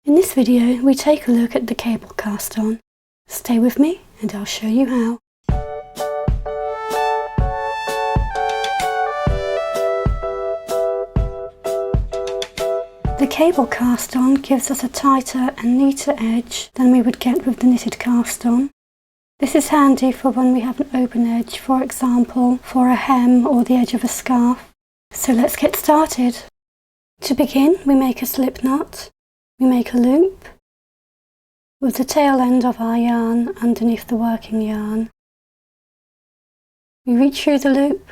In this video, we take a look at the cable cast on. Stay with me and I'll show you how. The cable cast on gives us a tighter and neater edge than we would get with the knitted cast on. This is handy for when we have an open edge, for example, for a hem or the edge of a scarf. So let's get started. To begin, we make a slip knot. We make a loop with the tail end of our yarn underneath the working yarn. We reach through the loop,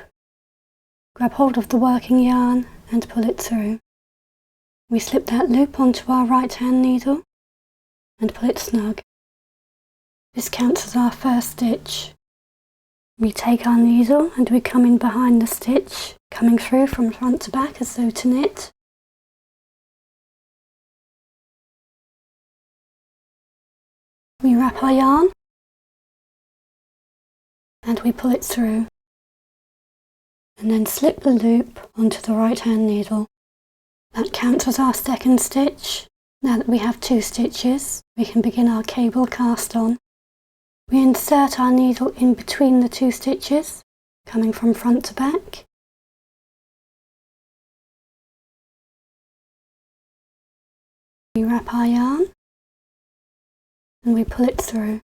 grab hold of the working yarn and pull it through. We slip that loop onto our right hand needle and pull it snug. This counts as our first stitch. We take our needle and we come in behind the stitch, coming through from front to back as though to knit. We wrap our yarn and we pull it through and then slip the loop onto the right hand needle. That counts as our second stitch. Now that we have 2 stitches, we can begin our cable cast on. We insert our needle in between the 2 stitches, coming from front to back. We wrap our yarn and we pull it through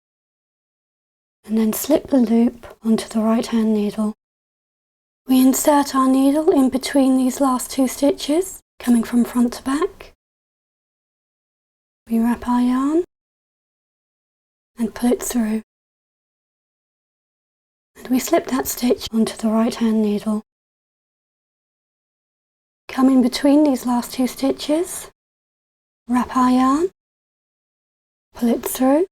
and then slip the loop onto the right hand needle. We insert our needle in between these last 2 stitches, coming from front to back. We wrap our yarn and pull it through and we slip that stitch onto the right hand needle. Come in between these last 2 stitches, wrap our yarn, pull it through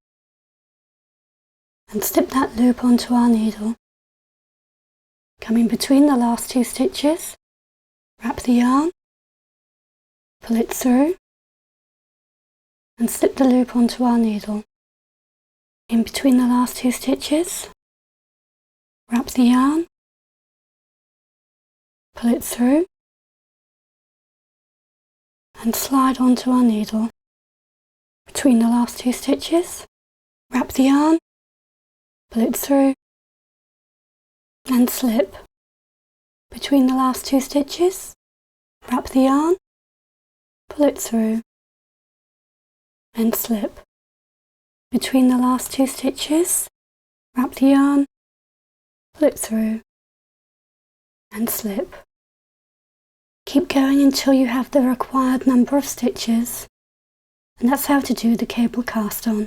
and slip that loop onto our needle. Come in between the last 2 stitches, wrap the yarn, pull it through and slip the loop onto our needle. In between the last 2 stitches, wrap the yarn, pull it through and slide onto our needle. Between the last 2 stitches, wrap the yarn, pull it through and slip. Between the last 2 stitches, wrap the yarn, pull it through and slip. Between the last 2 stitches, wrap the yarn, pull it through and slip. Keep going until you have the required number of stitches, and that's how to do the cable cast on.